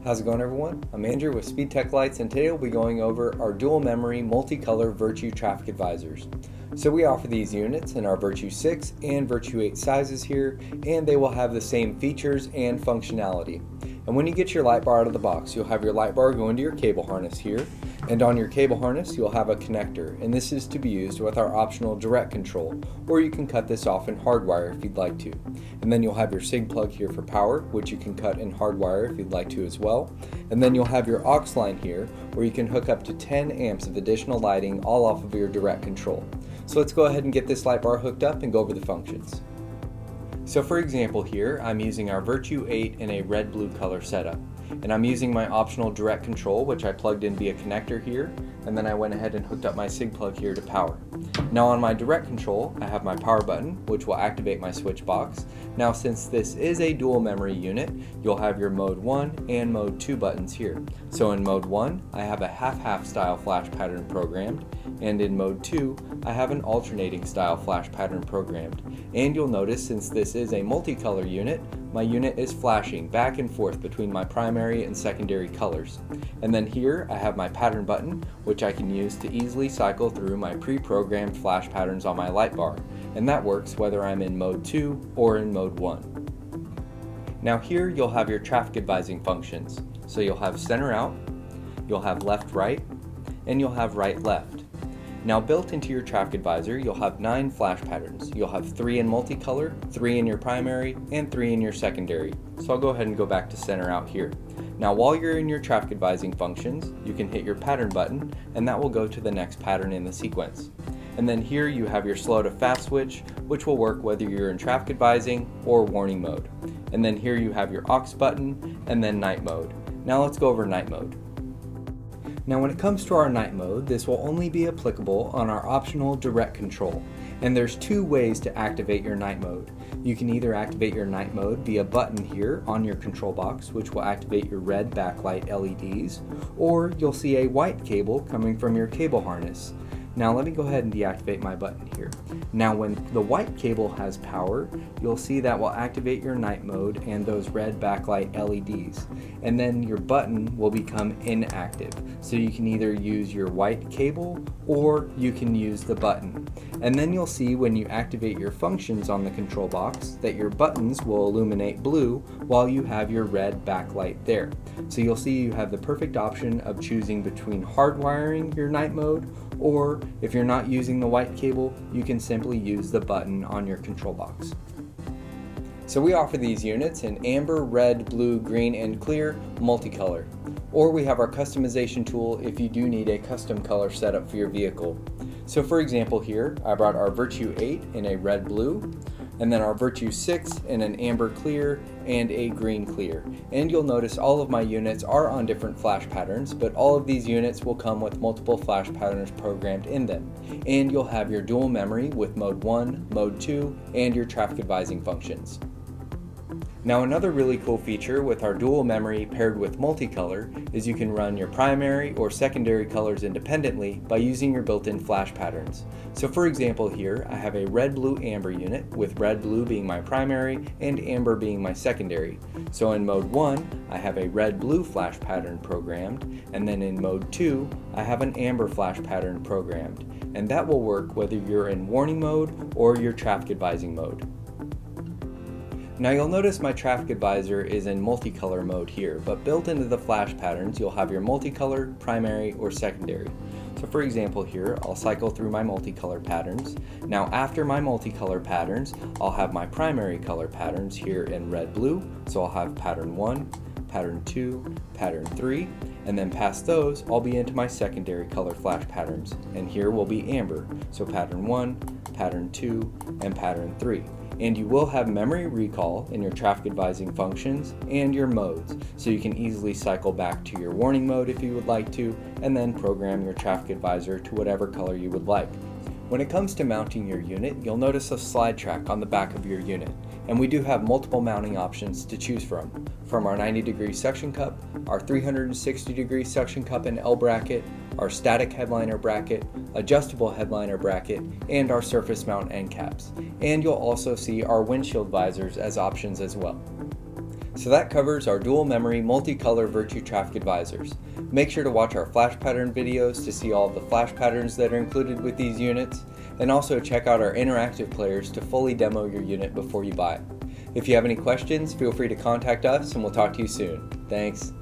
How's it going, everyone? I'm Andrew with SpeedTech Lights, and today we'll be going over our dual memory multicolor Virtue traffic advisors. So we offer these units in our Virtue 6 and Virtue 8 sizes here, and they will have the same features and functionality. And when you get your light bar out of the box, you'll have your light bar go into your cable harness here, and on your cable harness you'll have a connector, and this is to be used with our optional direct control, or you can cut this off in Hardwire if you'd like to. And then you'll have your SIG plug here for power, which you can cut in Hardwire if you'd like to as well. And then you'll have your aux line here, where you can hook up to 10 amps of additional lighting all off of your direct control. So let's go ahead and get this light bar hooked up and go over the functions. So for example here, I'm using our Virtue 8 in a red-blue color setup. And I'm using my optional direct control, which I plugged in via connector here, and then I went ahead and hooked up my SIG plug here to power. Now on my direct control, I have my power button, which will activate my switch box. Now since this is a dual memory unit, you'll have your mode 1 and mode 2 buttons here. So in mode 1, I have a half-half style flash pattern programmed, and in mode 2, I have an alternating style flash pattern programmed. And you'll notice, since this is a multicolor unit, my unit is flashing back and forth between my primary and secondary colors. And then here I have my pattern button, which I can use to easily cycle through my pre-programmed flash patterns on my light bar, and that works whether I'm in mode 2 or in mode 1. Now here you'll have your traffic advising functions. So you'll have center out, you'll have left right, and you'll have right left. Now built into your traffic advisor, you'll have 9 flash patterns. You'll have 3 in multicolor, 3 in your primary, and 3 in your secondary. So I'll go ahead and go back to center out here. Now while you're in your traffic advising functions, you can hit your pattern button, and that will go to the next pattern in the sequence. And then here you have your slow to fast switch, which will work whether you're in traffic advising or warning mode. And then here you have your aux button, and then night mode. Now let's go over night mode. Now when it comes to our night mode, this will only be applicable on our optional direct control. And there's 2 ways to activate your night mode. You can either activate your night mode via a button here on your control box, which will activate your red backlight LEDs, or you'll see a white cable coming from your cable harness. Now let me go ahead and deactivate my button here. Now when the white cable has power, you'll see that will activate your night mode and those red backlight LEDs. And then your button will become inactive. So you can either use your white cable or you can use the button. And then you'll see when you activate your functions on the control box that your buttons will illuminate blue while you have your red backlight there. So you'll see you have the perfect option of choosing between hardwiring your night mode, or if you're not using the white cable, you can simply use the button on your control box. So we offer these units in amber, red, blue, green, and clear multicolor. Or we have our customization tool if you do need a custom color setup for your vehicle. So for example here, I brought our Virtue 8 in a red blue, and then our Virtue 6 in an amber clear and a green clear. And you'll notice all of my units are on different flash patterns, but all of these units will come with multiple flash patterns programmed in them. And you'll have your dual memory with mode 1, mode 2, and your traffic advising functions. Now another really cool feature with our dual memory paired with multicolor is you can run your primary or secondary colors independently by using your built-in flash patterns. So for example here, I have a red-blue-amber unit with red-blue being my primary and amber being my secondary. So in mode 1, I have a red-blue flash pattern programmed, and then in mode 2, I have an amber flash pattern programmed. And that will work whether you're in warning mode or your traffic advising mode. Now you'll notice my traffic advisor is in multicolor mode here, but built into the flash patterns you'll have your multicolor, primary, or secondary. So for example here, I'll cycle through my multicolor patterns. Now after my multicolor patterns, I'll have my primary color patterns here in red-blue, so I'll have pattern 1, pattern 2, pattern 3, and then past those, I'll be into my secondary color flash patterns, and here will be amber, so pattern 1, pattern 2, and pattern 3. And you will have memory recall in your traffic advising functions and your modes, so you can easily cycle back to your warning mode if you would like to, and then program your traffic advisor to whatever color you would like. When it comes to mounting your unit, you'll notice a slide track on the back of your unit, and we do have multiple mounting options to choose from our 90-degree suction cup, our 360-degree suction cup and L bracket, our static headliner bracket, adjustable headliner bracket, and our surface mount end caps. And you'll also see our windshield visors as options as well. So that covers our dual memory multicolor Virtue traffic advisors. Make sure to watch our flash pattern videos to see all of the flash patterns that are included with these units, and also check out our interactive players to fully demo your unit before you buy it. If you have any questions, feel free to contact us and we'll talk to you soon. Thanks.